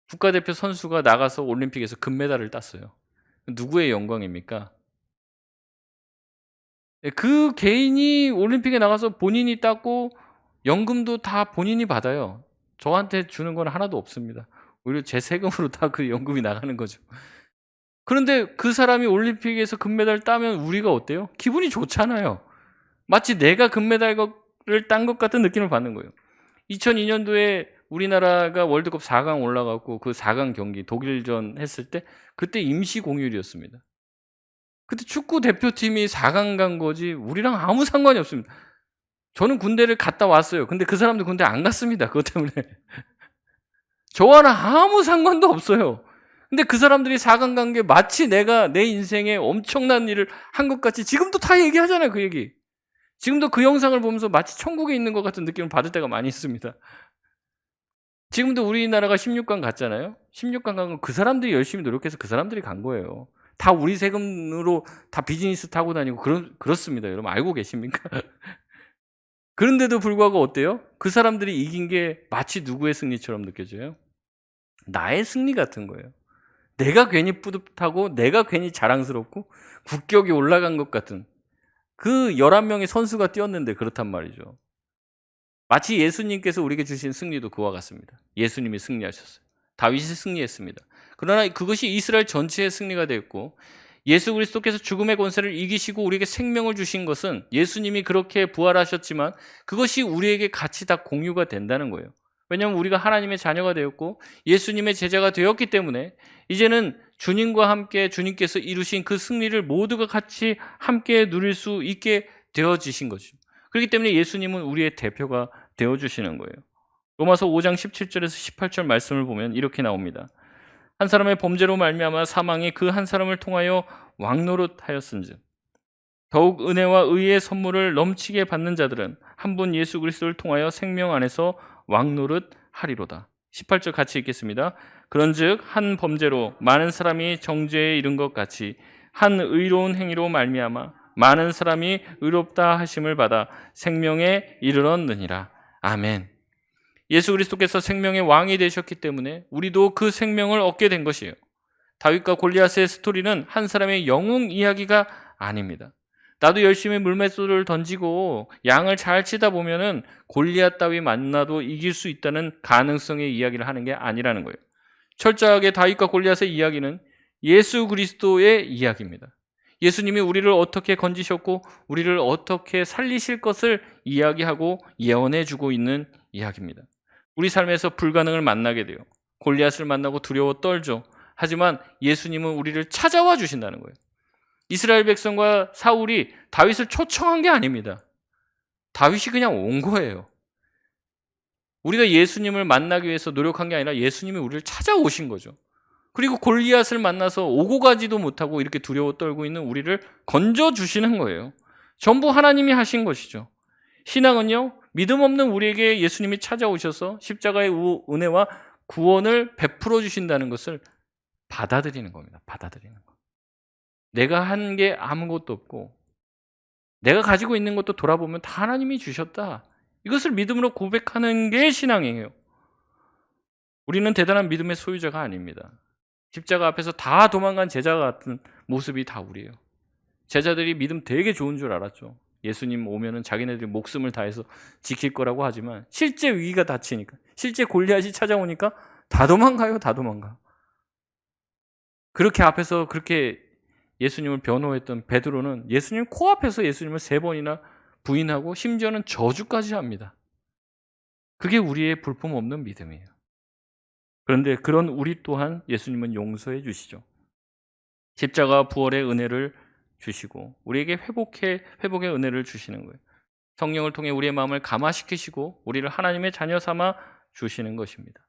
Speaker 1: 국가대표 선수가 나가서 올림픽에서 금메달을 땄어요. 누구의 영광입니까? 그 개인이 올림픽에 나가서 본인이 땄고 연금도 다 본인이 받아요. 저한테 주는 건 하나도 없습니다. 오히려 제 세금으로 다 그 연금이 나가는 거죠. 그런데 그 사람이 올림픽에서 금메달 따면 우리가 어때요? 기분이 좋잖아요. 마치 내가 금메달을 딴 것 같은 느낌을 받는 거예요. 2002년도에 우리나라가 월드컵 4강 올라갔고 그 4강 경기 독일전 했을 때 그때 임시 공휴일이었습니다. 그때 축구 대표팀이 4강 간 거지 우리랑 아무 상관이 없습니다. 저는 군대를 갔다 왔어요. 근데 그 사람들 군대 안 갔습니다. 그것 때문에. 저와는 아무 상관도 없어요. 근데 그 사람들이 4강 간 게 마치 내가 내 인생에 엄청난 일을 한 것 같이 지금도 다 얘기하잖아요. 그 얘기. 지금도 그 영상을 보면서 마치 천국에 있는 것 같은 느낌을 받을 때가 많이 있습니다. 지금도 우리나라가 16강 갔잖아요. 16강 간 건 그 사람들이 열심히 노력해서 그 사람들이 간 거예요. 다 우리 세금으로 다 비즈니스 타고 다니고 그렇습니다. 여러분 알고 계십니까? 그런데도 불구하고 어때요? 그 사람들이 이긴 게 마치 누구의 승리처럼 느껴져요? 나의 승리 같은 거예요. 내가 괜히 뿌듯하고 내가 괜히 자랑스럽고 국격이 올라간 것 같은 그 11명의 선수가 뛰었는데 그렇단 말이죠. 마치 예수님께서 우리에게 주신 승리도 그와 같습니다. 예수님이 승리하셨어요. 다윗이 승리했습니다. 그러나 그것이 이스라엘 전체의 승리가 되었고 예수 그리스도께서 죽음의 권세를 이기시고 우리에게 생명을 주신 것은 예수님이 그렇게 부활하셨지만 그것이 우리에게 같이 다 공유가 된다는 거예요. 왜냐하면 우리가 하나님의 자녀가 되었고 예수님의 제자가 되었기 때문에 이제는 주님과 함께 주님께서 이루신 그 승리를 모두가 같이 함께 누릴 수 있게 되어지신 거죠. 그렇기 때문에 예수님은 우리의 대표가 되어주시는 거예요. 로마서 5장 17절에서 18절 말씀을 보면 이렇게 나옵니다. 한 사람의 범죄로 말미암아 사망이 그 한 사람을 통하여 왕노릇하였은즉 더욱 은혜와 의의 선물을 넘치게 받는 자들은 한 분 예수 그리스도를 통하여 생명 안에서 왕노릇하리로다. 18절 같이 읽겠습니다. 그런즉 한 범죄로 많은 사람이 정죄에 이른 것 같이 한 의로운 행위로 말미암아 많은 사람이 의롭다 하심을 받아 생명에 이르렀느니라. 아멘. 예수 그리스도께서 생명의 왕이 되셨기 때문에 우리도 그 생명을 얻게 된 것이에요. 다윗과 골리앗의 스토리는 한 사람의 영웅 이야기가 아닙니다. 나도 열심히 물맷돌을 던지고 양을 잘 치다 보면은 골리앗 따위 만나도 이길 수 있다는 가능성의 이야기를 하는 게 아니라는 거예요. 철저하게 다윗과 골리앗의 이야기는 예수 그리스도의 이야기입니다. 예수님이 우리를 어떻게 건지셨고 우리를 어떻게 살리실 것을 이야기하고 예언해주고 있는 이야기입니다. 우리 삶에서 불가능을 만나게 돼요. 골리앗을 만나고 두려워 떨죠. 하지만 예수님은 우리를 찾아와 주신다는 거예요. 이스라엘 백성과 사울이 다윗을 초청한 게 아닙니다. 다윗이 그냥 온 거예요. 우리가 예수님을 만나기 위해서 노력한 게 아니라 예수님이 우리를 찾아오신 거죠. 그리고 골리앗을 만나서 오고 가지도 못하고 이렇게 두려워 떨고 있는 우리를 건져주시는 거예요. 전부 하나님이 하신 것이죠. 신앙은요, 믿음 없는 우리에게 예수님이 찾아오셔서 십자가의 은혜와 구원을 베풀어 주신다는 것을 받아들이는 겁니다. 받아들이는 거. 내가 한 게 아무것도 없고 내가 가지고 있는 것도 돌아보면 다 하나님이 주셨다. 이것을 믿음으로 고백하는 게 신앙이에요. 우리는 대단한 믿음의 소유자가 아닙니다. 십자가 앞에서 다 도망간 제자 같은 모습이 다 우리예요. 제자들이 믿음 되게 좋은 줄 알았죠. 예수님 오면은 자기네들이 목숨을 다해서 지킬 거라고 하지만 실제 위기가 닥치니까, 실제 골리앗이 찾아오니까 다 도망가요. 다 도망가. 그렇게 앞에서 그렇게 예수님을 변호했던 베드로는 예수님 코앞에서 예수님을 3번이나 부인하고 심지어는 저주까지 합니다. 그게 우리의 볼품없는 믿음이에요. 그런데 그런 우리 또한 예수님은 용서해 주시죠. 십자가 부활의 은혜를 주시고 우리에게 회복의 은혜를 주시는 거예요. 성령을 통해 우리의 마음을 감화시키시고 우리를 하나님의 자녀 삼아 주시는 것입니다.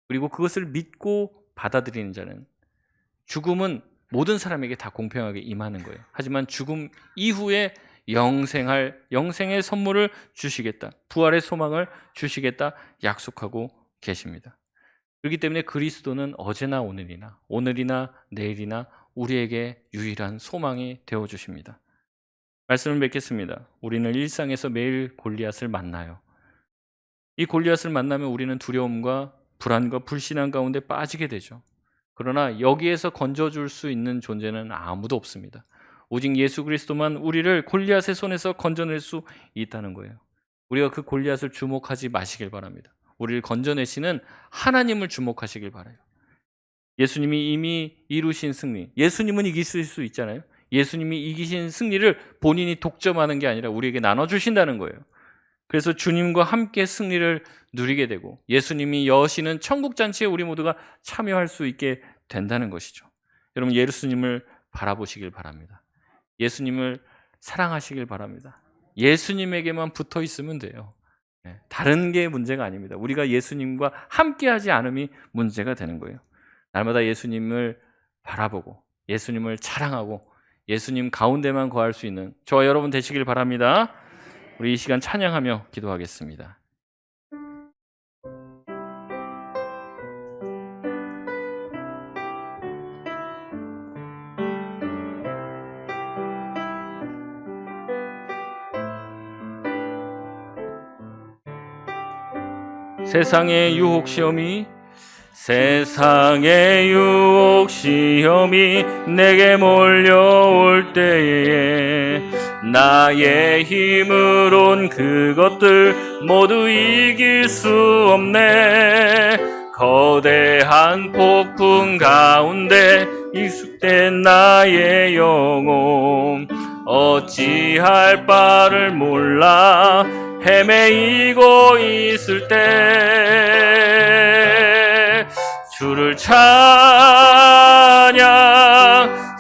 Speaker 1: 그리고 그것을 믿고 받아들이는 자는 죽음은 모든 사람에게 다 공평하게 임하는 거예요. 하지만 죽음 이후에 영생의 선물을 주시겠다. 부활의 소망을 주시겠다 약속하고 계십니다. 그렇기 때문에 그리스도는 어제나 오늘이나 내일이나 우리에게 유일한 소망이 되어주십니다. 말씀을 맺겠습니다. 우리는 일상에서 매일 골리앗을 만나요. 이 골리앗을 만나면 우리는 두려움과 불안과 불신앙 가운데 빠지게 되죠. 그러나 여기에서 건져줄 수 있는 존재는 아무도 없습니다. 오직 예수 그리스도만 우리를 골리앗의 손에서 건져낼 수 있다는 거예요. 우리가 그 골리앗을 주목하지 마시길 바랍니다. 우리를 건져내시는 하나님을 주목하시길 바라요. 예수님이 이미 이루신 승리, 예수님은 이기실 수 있잖아요. 예수님이 이기신 승리를 본인이 독점하는 게 아니라 우리에게 나눠주신다는 거예요. 그래서 주님과 함께 승리를 누리게 되고 예수님이 여시는 천국잔치에 우리 모두가 참여할 수 있게 된다는 것이죠. 여러분, 예수님을 바라보시길 바랍니다. 예수님을 사랑하시길 바랍니다. 예수님에게만 붙어 있으면 돼요. 다른 게 문제가 아닙니다. 우리가 예수님과 함께하지 않음이 문제가 되는 거예요. 날마다 예수님을 바라보고 예수님을 자랑하고 예수님 가운데만 거할 수 있는 저와 여러분 되시길 바랍니다. 우리 이 시간 찬양하며 기도하겠습니다. 세상의 유혹 시험이 내게 몰려올 때에 나의 힘으론 그것들 모두 이길 수 없네. 거대한 폭풍 가운데 익숙된 나의 영혼 어찌할 바를 몰라 헤매이고 있을 때 주를 찬양,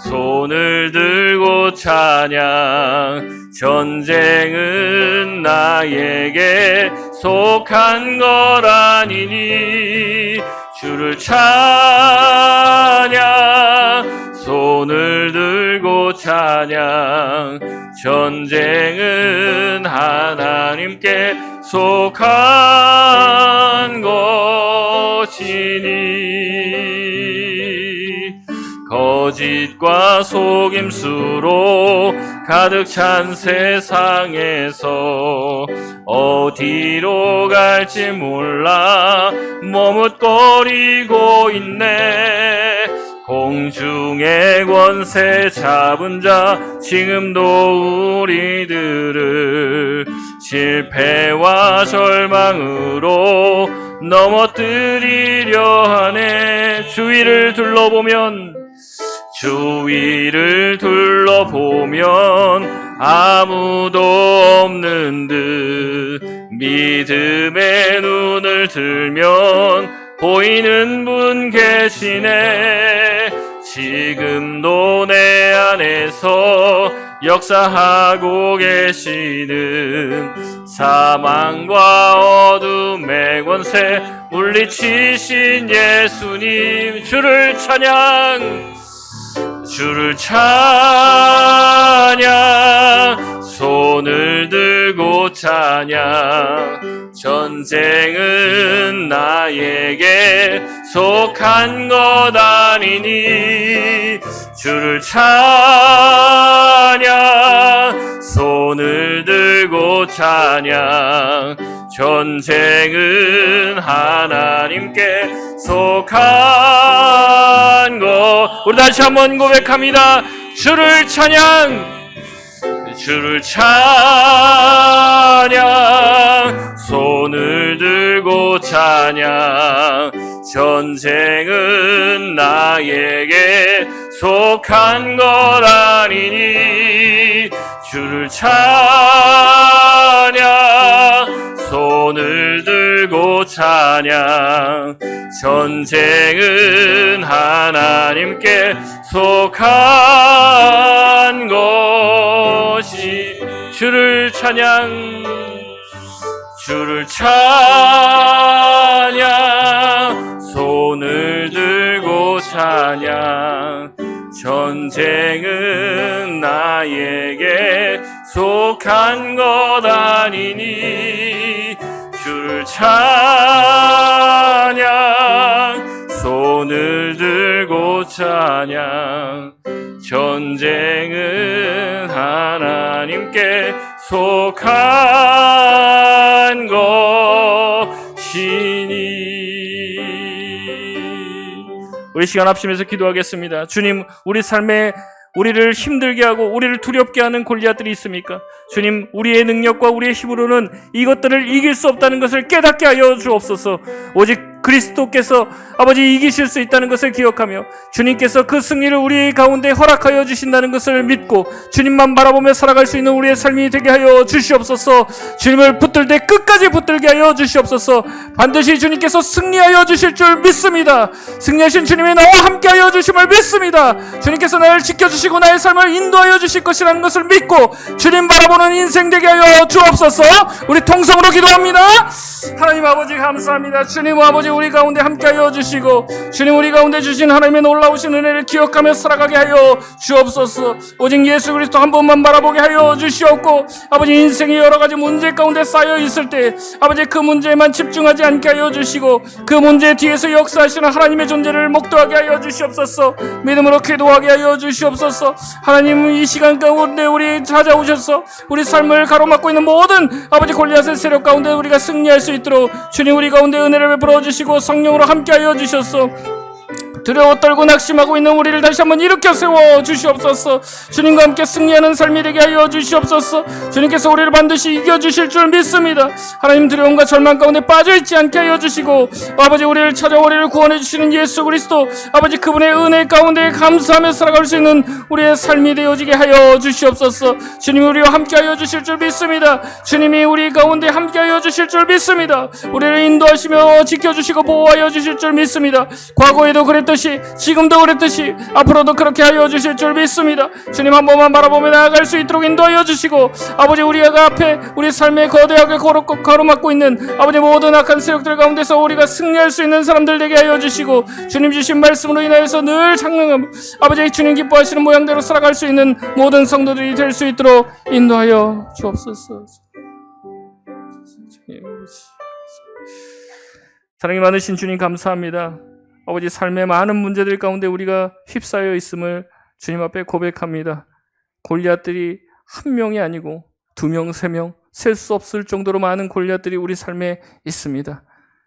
Speaker 1: 손을 들고 찬양. 전쟁은 나에게 속한 거라니니 주를 찬양, 손을 들고 찬양. 전쟁은 하나님께 속한 것이니 거짓과 속임수로 가득 찬 세상에서 어디로 갈지 몰라 머뭇거리고 있네. 공중의 권세 잡은 자 지금도 우리들을 실패와 절망으로 넘어뜨리려 하네. 주위를 둘러보면 아무도 없는 듯 믿음의 눈을 들면 보이는 분 계시네. 지금도 내 안에서 역사하고 계시는 사망과 어둠의 권세 물리치신 예수님. 주를 찬양, 손을 들고 찬양. 전쟁은 나에게 속한 것 아니니 주를 찬양, 손을 들고 찬양. 전쟁은 하나님께 속한 것. 우리 다시 한번 고백합니다. 주를 찬양, 손을 들고 찬양. 전쟁은 나에게 속한 것 아니니 주를 찬양, 손을 들고 찬양. 전쟁은 하나님께 속한 것이. 주를 찬양, 손을 들고 찬양. 전쟁은 나에게 속한 것 아니니 주를 찬양, 손을 들고 찬양. 전쟁은 하나님께 속한 것이니. 우리 시간 합심해서 기도하겠습니다. 주님, 우리 삶에 우리를 힘들게 하고 우리를 두렵게 하는 골리앗들이 있습니까? 주님, 우리의 능력과 우리의 힘으로는 이것들을 이길 수 없다는 것을 깨닫게 하여 주옵소서. 오직
Speaker 3: 그리스도께서 아버지 이기실 수 있다는 것을 기억하며 주님께서 그 승리를 우리 가운데 허락하여 주신다는 것을 믿고 주님만 바라보며 살아갈 수 있는 우리의 삶이 되게 하여 주시옵소서. 주님을 붙들 때 끝까지 붙들게 하여 주시옵소서. 반드시 주님께서 승리하여 주실 줄 믿습니다. 승리하신 주님이 나와 함께하여 주심을 믿습니다. 주님께서 나를 지켜주시고 나의 삶을 인도하여 주실 것이라는 것을 믿고 주님 바라보는 인생 되게 하여 주옵소서. 우리 통성으로 기도합니다. 하나님 아버지 감사합니다. 주님 아버지 우리 가운데 함께하여 주시고 주님 우리 가운데 주신 하나님의 놀라우신 은혜를 기억하며 살아가게 하여 주옵소서. 오직 예수 그리스도 한 분만 바라보게 하여 주시옵고 아버지 인생의 여러 가지 문제 가운데 쌓여 있을 때 아버지 그 문제에만 집중하지 않게 하여 주시고 그 문제 뒤에서 역사하시는 하나님의 존재를 목도하게 하여 주시옵소서. 믿음으로 기도하게 하여 주시옵소서. 하나님 이 시간 가운데 우리 찾아오셔서 우리 삶을 가로막고 있는 모든 아버지 골리앗의 세력 가운데 우리가 승리할 수 있도록 주님 우리 가운데 은혜를 베풀어 주시고 성령으로 함께하여 주셔서 두려워 떨고 낙심하고 있는 우리를 다시 한번 일으켜 세워 주시옵소서. 주님과 함께 승리하는 삶이 되게 하여 주시옵소서. 주님께서 우리를 반드시 이겨주실 줄 믿습니다. 하나님 두려움과 절망 가운데 빠져있지 않게 하여 주시고 아버지 우리를 찾아 우리를 구원해 주시는 예수 그리스도 아버지 그분의 은혜 가운데 감사하며 살아갈 수 있는 우리의 삶이 되어지게 하여 주시옵소서. 주님이 우리와 함께 하여 주실 줄 믿습니다. 주님이 우리 가운데 함께 하여 주실 줄 믿습니다. 우리를 인도하시며 지켜주시고 보호하여 주실 줄 믿습니다. 과거에도 그랬듯이 지금도 그랬듯이 앞으로도 그렇게 하여 주실 줄 믿습니다. 주님 한 번만 바라보며 나아갈 수 있도록 인도하여 주시고 아버지 우리가 앞에 우리 삶에 거대하게 가로막고 있는 아버지 모든 악한 세력들 가운데서 우리가 승리할 수 있는 사람들 되게 하여 주시고 주님 주신 말씀으로 인하여서 늘 장능함 아버지 주님 기뻐하시는 모양대로 살아갈 수 있는 모든 성도들이 될 수 있도록 인도하여 주옵소서. 사랑이 많으신 주님 감사합니다. 아버지 삶의 많은 문제들 가운데 우리가 휩싸여 있음을 주님 앞에 고백합니다. 골리앗들이 한 명이 아니고 2명, 3명, 셀 수 없을 정도로 많은 골리앗들이 우리 삶에 있습니다.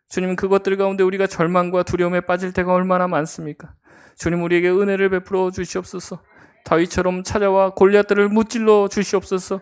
Speaker 3: 주님 그것들 가운데 우리가 절망과 두려움에 빠질 때가 얼마나 많습니까? 주님 우리에게 은혜를 베풀어 주시옵소서. 다윗처럼 찾아와 골리앗들을 무찔러 주시옵소서.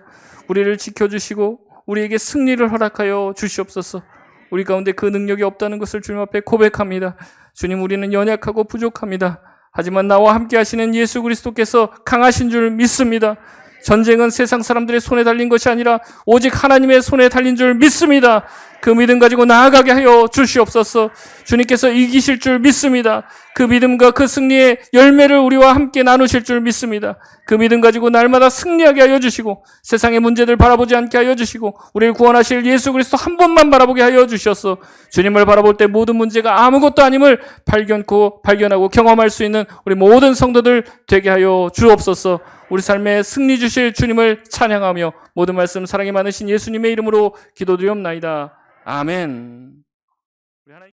Speaker 3: 우리를 지켜주시고 우리에게 승리를 허락하여 주시옵소서. 우리 가운데 그 능력이 없다는 것을 주님 앞에 고백합니다. 주님 우리는 연약하고 부족합니다. 하지만 나와 함께 하시는 예수 그리스도께서 강하신 줄 믿습니다. 전쟁은 세상 사람들의 손에 달린 것이 아니라 오직 하나님의 손에 달린 줄 믿습니다. 그 믿음 가지고 나아가게 하여 주시옵소서. 주님께서 이기실 줄 믿습니다. 그 믿음과 그 승리의 열매를 우리와 함께 나누실 줄 믿습니다. 그 믿음 가지고 날마다 승리하게 하여 주시고 세상의 문제들 바라보지 않게 하여 주시고 우리를 구원하실 예수 그리스도 한 번만 바라보게 하여 주셔서 주님을 바라볼 때 모든 문제가 아무것도 아님을 발견하고 경험할 수 있는 우리 모든 성도들 되게 하여 주옵소서. 우리 삶에 승리 주실 주님을 찬양하며 모든 말씀 사랑이 많으신 예수님의 이름으로 기도드리옵나이다. 아멘.